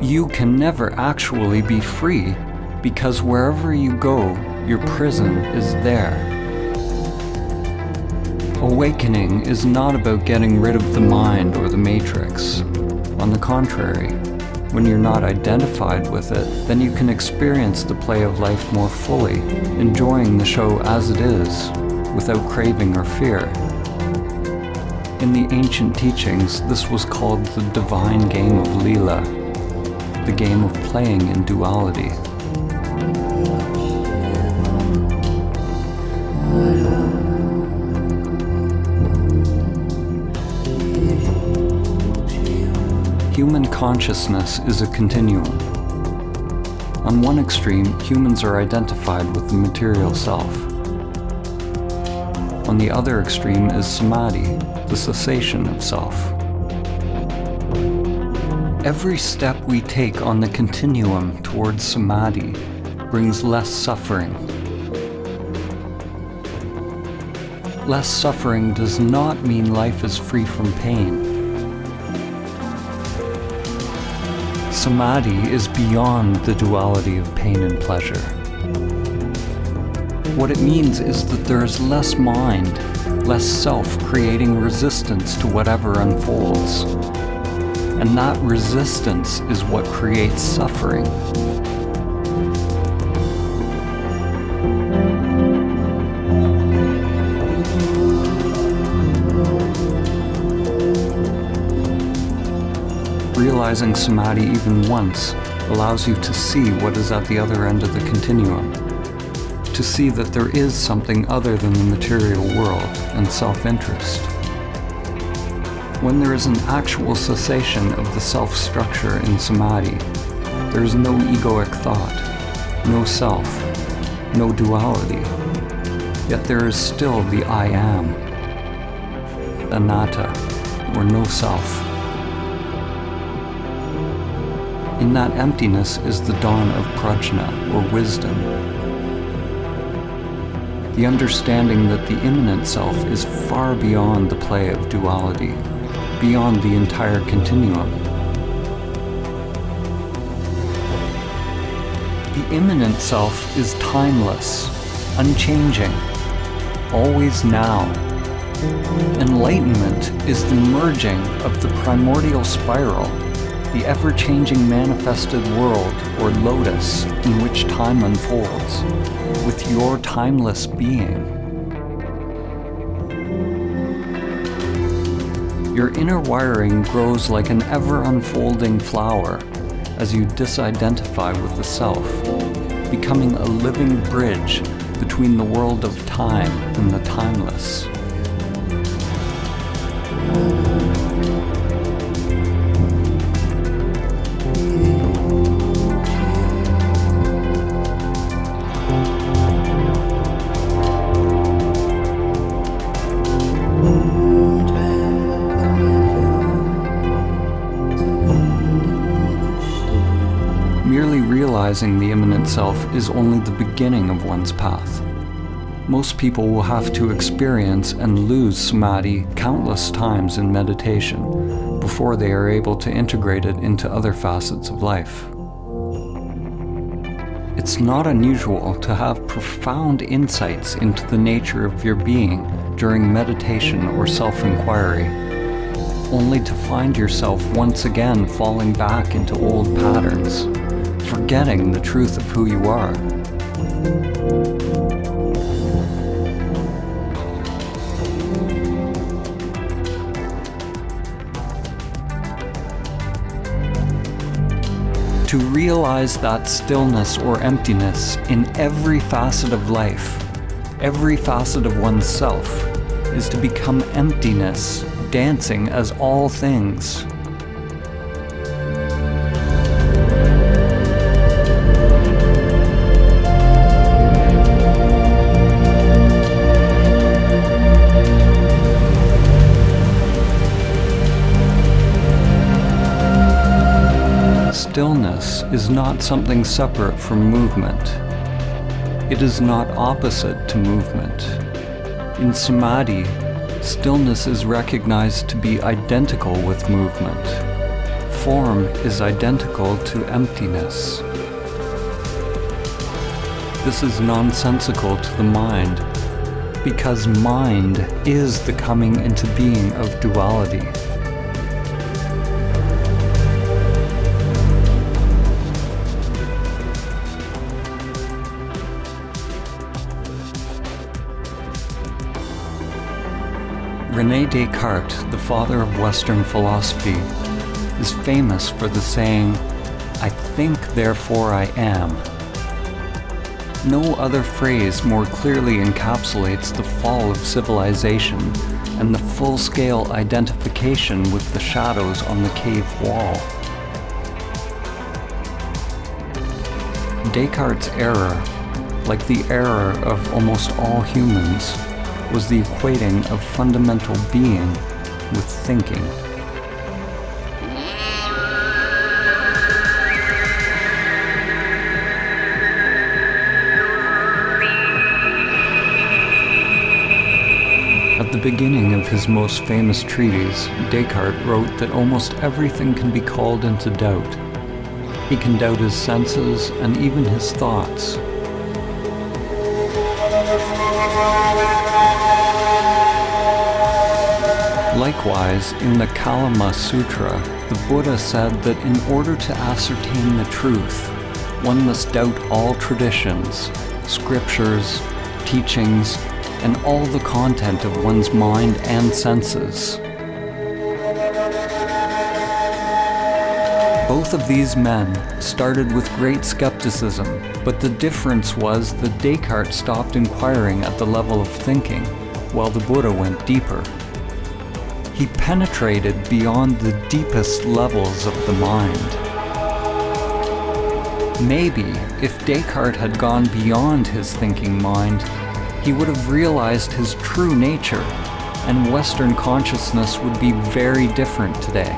You can never actually be free, because wherever you go, your prison is there. Awakening is not about getting rid of the mind or the matrix. On the contrary, when you're not identified with it, then you can experience the play of life more fully, enjoying the show as it is, without craving or fear. In the ancient teachings, this was called the divine game of Leela, the game of playing in duality. Human consciousness is a continuum. On one extreme, humans are identified with the material self. On the other extreme is samadhi, the cessation of self. Every step we take on the continuum towards samadhi brings less suffering. Less suffering does not mean life is free from pain. Samadhi is beyond the duality of pain and pleasure. What it means is that there is less mind, less self creating resistance to whatever unfolds. And that resistance is what creates suffering. Realizing samadhi even once allows you to see what is at the other end of the continuum, to see that there is something other than the material world and self-interest. When there is an actual cessation of the self-structure in samadhi, there is no egoic thought, no self, no duality, yet there is still the I am, anatta, or no self. In that emptiness is the dawn of prajna, or wisdom. The understanding that the immanent self is far beyond the play of duality, beyond the entire continuum. The immanent self is timeless, unchanging, always now. Enlightenment is the merging of the primordial spiral, the ever-changing manifested world, or lotus, in which time unfolds, with your timeless being. Your inner wiring grows like an ever-unfolding flower as you disidentify with the self, becoming a living bridge between the world of time and the timeless. Merely realizing the immanent self is only the beginning of one's path. Most people will have to experience and lose samadhi countless times in meditation before they are able to integrate it into other facets of life. It's not unusual to have profound insights into the nature of your being during meditation or self-inquiry, only to find yourself once again falling back into old patterns, forgetting the truth of who you are. To realize that stillness or emptiness in every facet of life, every facet of oneself, is to become emptiness, dancing as all things. Stillness is not something separate from movement. It is not opposite to movement. In samadhi, stillness is recognized to be identical with movement, form is identical to emptiness. This is nonsensical to the mind, because mind is the coming into being of duality. René Descartes, the father of Western philosophy, is famous for the saying, "I think, therefore I am." No other phrase more clearly encapsulates the fall of civilization and the full-scale identification with the shadows on the cave wall. Descartes' error, like the error of almost all humans, was the equating of fundamental being with thinking. At the beginning of his most famous treatise, Descartes wrote that almost everything can be called into doubt. He can doubt his senses and even his thoughts. Likewise, in the Kalama Sutra, the Buddha said that in order to ascertain the truth, one must doubt all traditions, scriptures, teachings, and all the content of one's mind and senses. Both of these men started with great skepticism, but the difference was that Descartes stopped inquiring at the level of thinking, while the Buddha went deeper. He penetrated beyond the deepest levels of the mind. Maybe, if Descartes had gone beyond his thinking mind, he would have realized his true nature, and Western consciousness would be very different today.